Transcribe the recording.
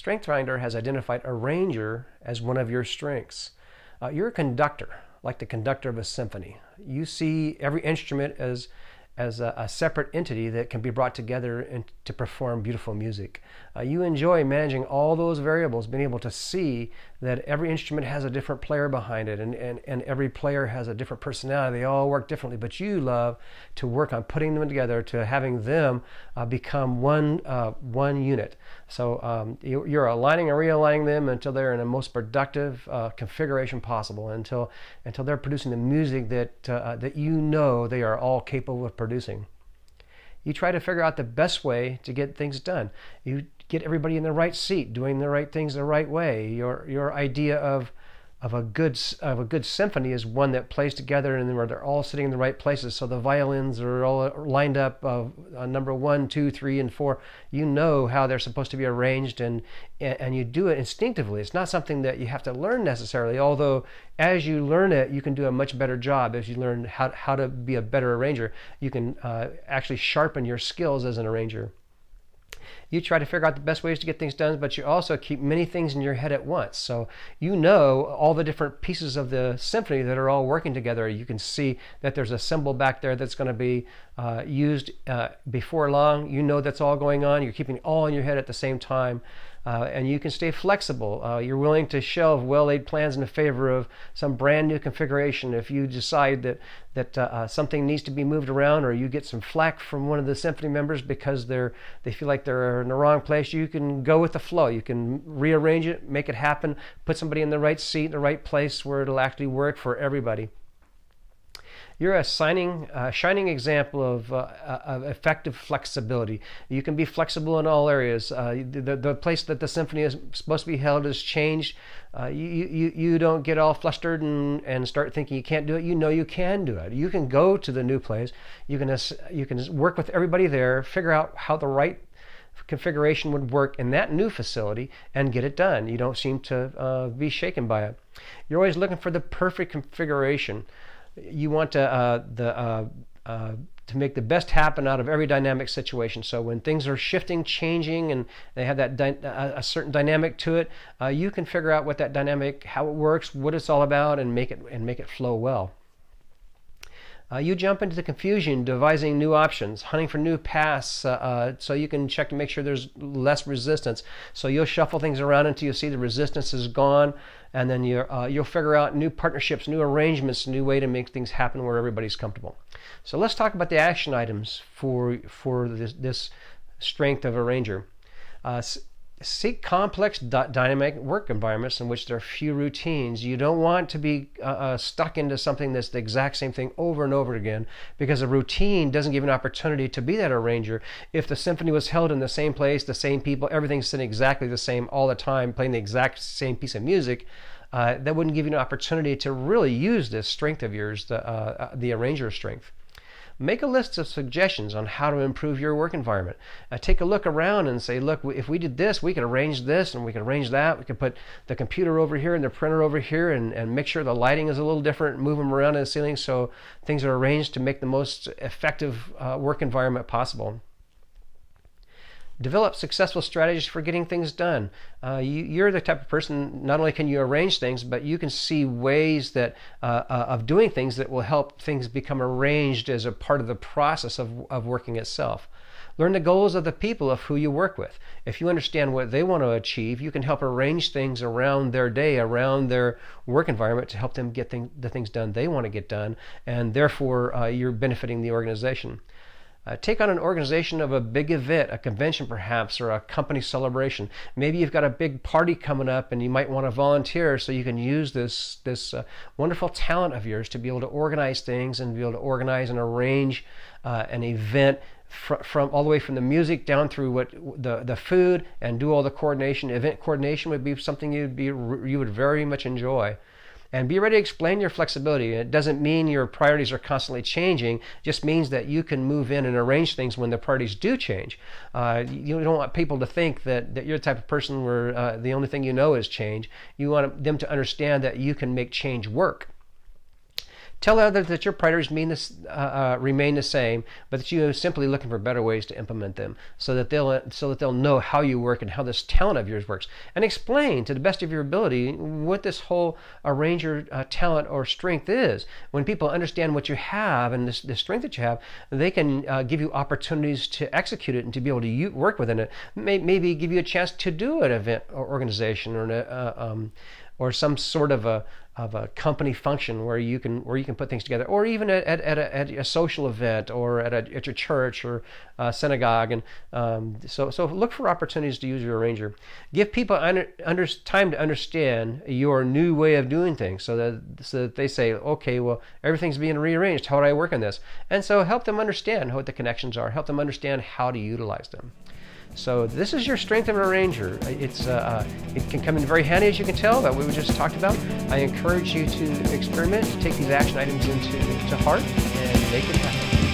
StrengthsFinder has identified Arranger as one of your strengths. You're a conductor, like the conductor of a symphony. You see every instrument as a separate entity that can be brought together and to perform beautiful music. You enjoy managing all those variables, being able to see that every instrument has a different player behind it, and every player has a different personality. They all work differently, but you love to work on putting them together, to having them become one unit. So you're aligning and realigning them until they're in the most productive configuration possible, until they're producing the music that you know they are all capable of producing. You try to figure out the best way to get things done. You get everybody in the right seat, doing the right things the right way. Your idea of a good symphony is one that plays together and where they're all sitting in the right places. So the violins are all lined up number 1, 2, 3, and 4. You know how they're supposed to be arranged, and you do it instinctively. It's not something that you have to learn necessarily, although as you learn it, you can do a much better job. As you learn how to be a better arranger, you can actually sharpen your skills as an arranger. You try to figure out the best ways to get things done, but you also keep many things in your head at once. So you know all the different pieces of the symphony that are all working together. You can see that there's a cymbal back there that's going to be used before long. You know that's all going on. You're keeping it all in your head at the same time. And you can stay flexible. You're willing to shelve well-laid plans in favor of some brand new configuration. If you decide that something needs to be moved around, or you get some flack from one of the symphony members because they feel like they're in the wrong place, you can go with the flow. You can rearrange it, make it happen, put somebody in the right seat, in the right place where it'll actually work for everybody. You're a shining example of effective flexibility. You can be flexible in all areas. The place that the symphony is supposed to be held has changed. You don't get all flustered and start thinking you can't do it. You know you can do it. You can go to the new place. You can work with everybody there, figure out how the right configuration would work in that new facility, and get it done. You don't seem to be shaken by it. You're always looking for the perfect configuration. You want to make the best happen out of every dynamic situation. So when things are shifting, changing, and they have that a certain dynamic to it, you can figure out what that dynamic, how it works, what it's all about, and make it flow well. You jump into the confusion, devising new options, hunting for new paths, so you can check to make sure there's less resistance. So you'll shuffle things around until you see the resistance is gone, and then you'll figure out new partnerships, new arrangements, a new way to make things happen where everybody's comfortable. So let's talk about the action items for this strength of Arranger. Seek complex dynamic work environments in which there are few routines. You don't want to be stuck into something that's the exact same thing over and over again, because a routine doesn't give you an opportunity to be that arranger. If the symphony was held in the same place, the same people, everything's sitting exactly the same all the time, playing the exact same piece of music, that wouldn't give you an opportunity to really use this strength of yours, the arranger strength. Make a list of suggestions on how to improve your work environment. Take a look around and say, look, if we did this, we could arrange this and we could arrange that. We could put the computer over here and the printer over here, and make sure the lighting is a little different, move them around in the ceiling so things are arranged to make the most effective work environment possible. Develop successful strategies for getting things done. You're the type of person, not only can you arrange things, but you can see ways of doing things that will help things become arranged as a part of the process of working itself. Learn the goals of the people of who you work with. If you understand what they want to achieve, you can help arrange things around their day, around their work environment, to help them get the things done they want to get done, and therefore you're benefiting the organization. Take on an organization of a big event, a convention perhaps, or a company celebration. Maybe you've got a big party coming up and you might want to volunteer, so you can use this wonderful talent of yours to be able to organize things and be able to organize and arrange an event from all the way from the music down through the food, and do all the coordination. Event coordination would be something you would very much enjoy. And be ready to explain your flexibility. It doesn't mean your priorities are constantly changing. It just means that you can move in and arrange things when the priorities do change. You don't want people to think that you're the type of person where the only thing you know is change. You want them to understand that you can make change work. Tell others that your priorities remain the same, but that you are simply looking for better ways to implement them, so that they'll know how you work and how this talent of yours works. And explain to the best of your ability what this whole arranger talent or strength is. When people understand what you have and the strength that you have, they can give you opportunities to execute it and to be able to work within it. Maybe give you a chance to do an event or organization or some sort of a company function where you can put things together, or even at a social event, or at your church or synagogue. And so look for opportunities to use your arranger. Give people time to understand your new way of doing things, so that they say, okay, well, everything's being rearranged. How do I work on this? And so help them understand what the connections are. Help them understand how to utilize them. So this is your StrengthsFinder Arranger. It can come in very handy, as you can tell, that we just talked about. I encourage you to experiment, to take these action items into heart, and make it happen.